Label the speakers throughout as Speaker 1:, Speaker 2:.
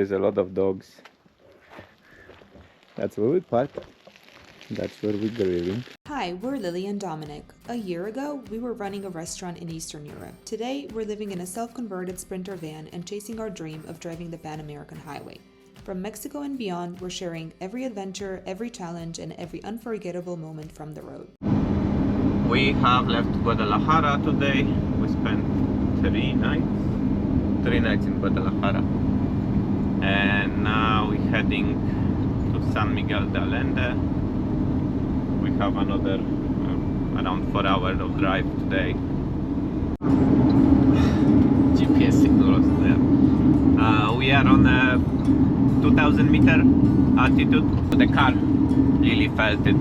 Speaker 1: There's a lot of dogs. That's where we park. That's where we're grilling.
Speaker 2: Hi, we're Lili and Dominik. A year ago, we were running a restaurant in Eastern Europe. Today, we're living in a self-converted Sprinter van and chasing our dream of driving the Pan-American Highway. From Mexico and beyond, we're sharing every adventure, every challenge, and every unforgettable moment from the road.
Speaker 1: We have left Guadalajara today. We spent 3 nights in Guadalajara. And now we're heading to San Miguel de Allende. We have another around 4 hours of drive today. GPS signal was there. We are on a 2000 meter altitude. The car really felt it,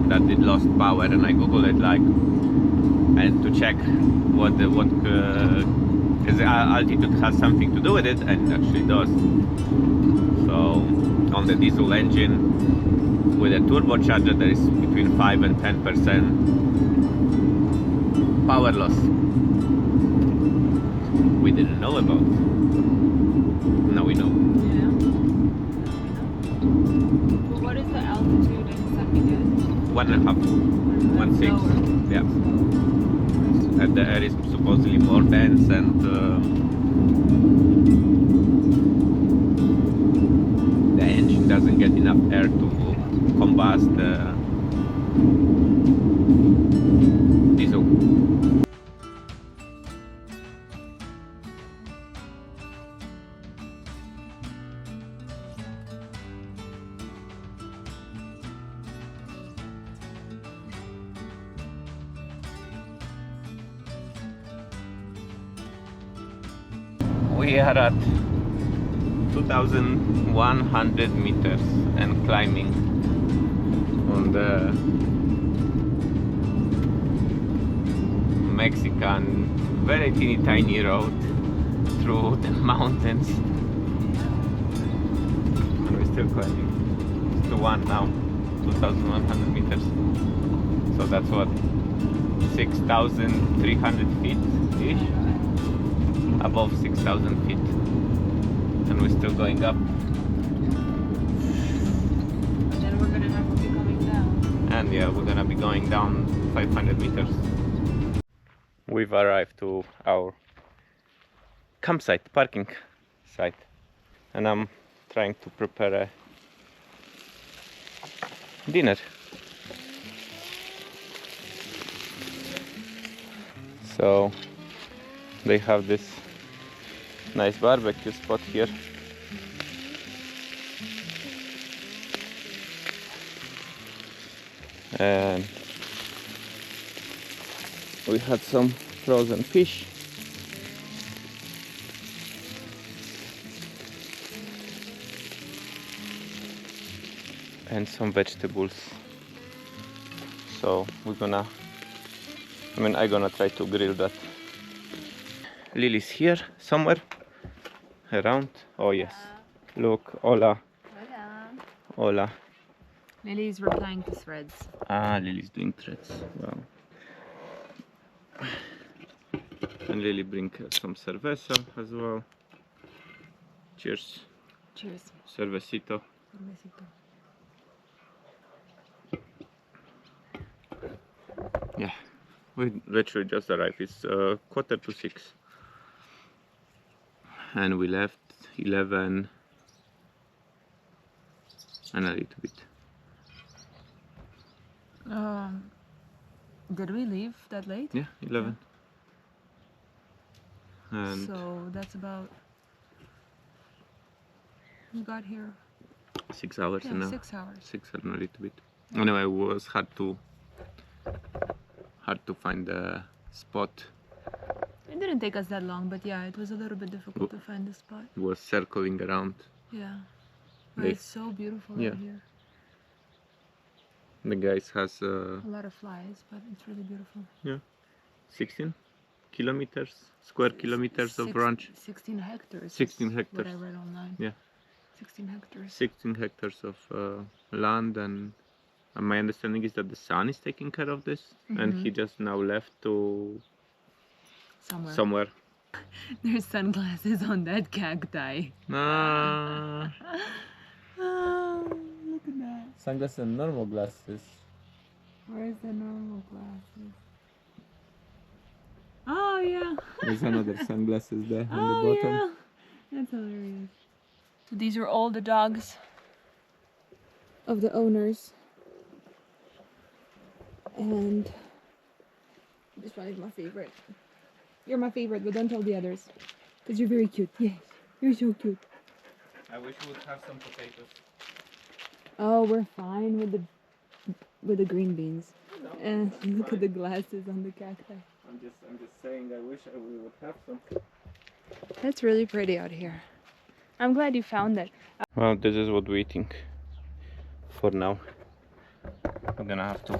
Speaker 1: that it lost power, and I googled it and to check what because altitude has something to do with it, and it actually does. So on the diesel engine with a turbocharger, there is between 5 and 10% power loss. We didn't know about. Now we know.
Speaker 3: Yeah. But what is the altitude in San Miguel?
Speaker 1: 1.5, 1.6. Yeah. And the air is supposedly more dense, and the engine doesn't get enough air to combust the diesel. We are at 2100 meters and climbing on the Mexican, very teeny tiny road through the mountains. And we're still climbing. It's to 1 now, 2100 meters. So that's what, 6,300 feet-ish? Above 6,000 feet, and we're still going up.
Speaker 3: And then we're gonna have to be coming down.
Speaker 1: And yeah, we're gonna be going down 500 meters. We've arrived to our campsite, parking site, and I'm trying to prepare a dinner. So they have this nice barbecue spot here. And we had some frozen fish. And some vegetables. So I'm gonna try to grill that. Lili's here somewhere around. Oh yes, look, hola. Hola.
Speaker 3: Lily's replying to threads.
Speaker 1: Ah, Lily's doing threads. Wow. And Lily bring some cerveza as well. Cheers.
Speaker 3: Cheers.
Speaker 1: Cervecito. Yeah, we literally just arrived. It's 5:45. And we left 11 and a little bit.
Speaker 3: Did we leave that late?
Speaker 1: Yeah, 11.
Speaker 3: Yeah.
Speaker 1: And
Speaker 3: So that's about. We got here.
Speaker 1: 6 hours
Speaker 3: Yeah,
Speaker 1: and
Speaker 3: 6 hours.
Speaker 1: 6 and a little bit. Anyway, it was hard to find the spot.
Speaker 3: It didn't take us that long, but yeah, it was a little bit difficult to find the spot.
Speaker 1: It was circling around.
Speaker 3: Yeah. But
Speaker 1: They-
Speaker 3: it's so beautiful
Speaker 1: Yeah.
Speaker 3: out here.
Speaker 1: The guys has
Speaker 3: A lot of flies, but it's really beautiful.
Speaker 1: 16 kilometers, square kilometers of ranch.
Speaker 3: 16 hectares.
Speaker 1: 16
Speaker 3: is
Speaker 1: hectares.
Speaker 3: What I read online.
Speaker 1: Yeah.
Speaker 3: 16 hectares.
Speaker 1: 16 hectares of land, and my understanding is that the son is taking care of this, and he just now left to
Speaker 3: Somewhere.
Speaker 1: somewhere
Speaker 3: There's sunglasses on that cacti.
Speaker 1: No.
Speaker 3: Oh, look at that.
Speaker 1: Sunglasses and normal glasses.
Speaker 3: Where's the normal glasses? Oh, yeah.
Speaker 1: There's another sunglasses there on the
Speaker 3: Oh,
Speaker 1: bottom.
Speaker 3: yeah. That's hilarious. So these are all the dogs of the owners. And this one is my favorite. You're my favorite, but don't tell the others. Because you're very cute. Yes, you're so cute.
Speaker 1: I wish we would have some potatoes.
Speaker 3: Oh, we're fine with the green beans.
Speaker 1: No,
Speaker 3: And
Speaker 1: it's
Speaker 3: look
Speaker 1: fine.
Speaker 3: at the glasses on the cacti.
Speaker 1: I'm just saying I wish we would have some.
Speaker 3: That's really pretty out here. I'm glad you found it.
Speaker 1: Well, this is what we're eating for now. We're gonna have to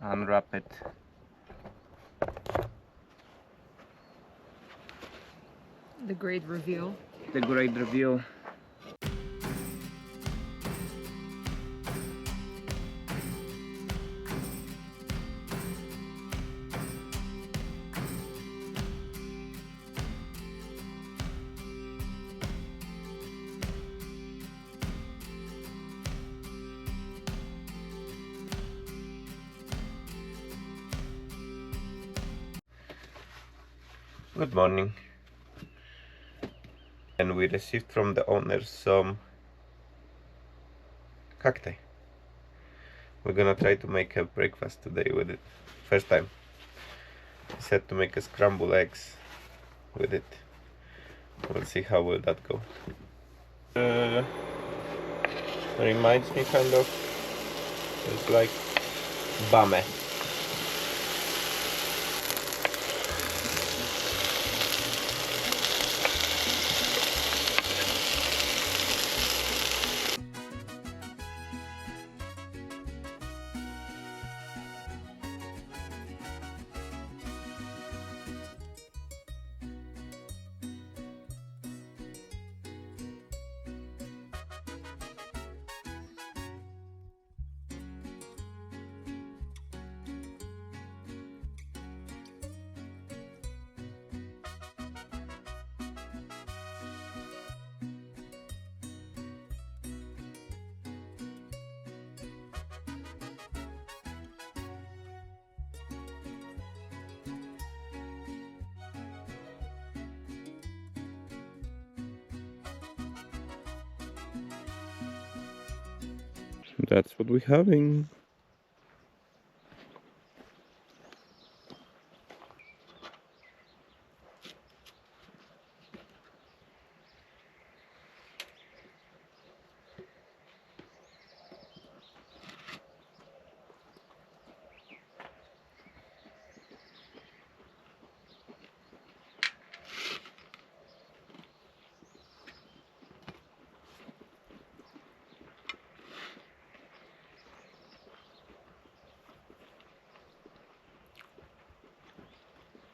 Speaker 1: unwrap it.
Speaker 3: The great reveal.
Speaker 1: The great reveal. Good morning. And we received from the owners some cacti. We're gonna try to make a breakfast today with it. First time. He said to make a scrambled eggs with it. We'll see how will that go. Reminds me kind of, it's like bame. That's what we're having.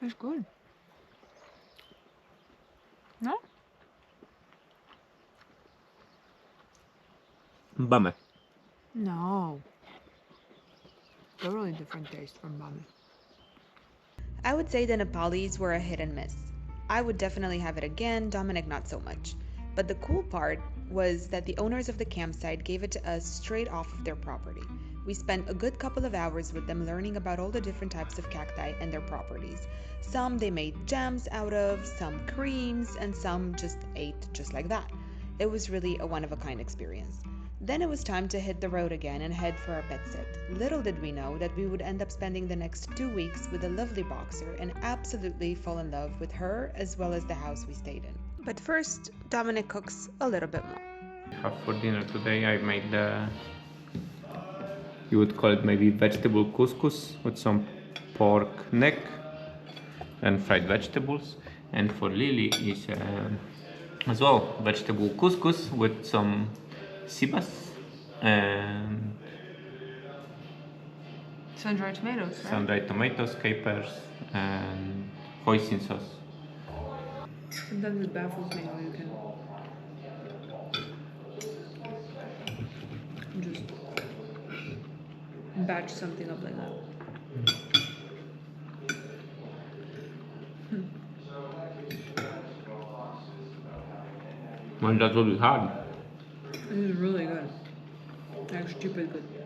Speaker 3: It's good. No?
Speaker 1: Bame.
Speaker 3: No. Totally different taste from bami.
Speaker 2: I would say the Nepalis were a hit and miss. I would definitely have it again, Dominik not so much. But the cool part was that the owners of the campsite gave it to us straight off of their property. We spent a good couple of hours with them learning about all the different types of cacti and their properties. Some they made jams out of, some creams, and some just ate just like that. It was really a one-of-a-kind experience. Then it was time to hit the road again and head for our pet sit. Little did we know that we would end up spending the next 2 weeks with a lovely boxer and absolutely fall in love with her as well as the house we stayed in. But first, Dominik cooks a little bit more.
Speaker 1: Have for dinner today I made you would call it maybe vegetable couscous with some pork neck and fried vegetables, and for Lili is as well vegetable couscous with some sibas and
Speaker 3: Sun-dried tomatoes, right?
Speaker 1: sun-dried tomatoes, capers and hoisin sauce.
Speaker 3: Sometimes it baffles me how you can just batch something up like that.
Speaker 1: And that's what we had.
Speaker 3: This is really good. Like stupid good.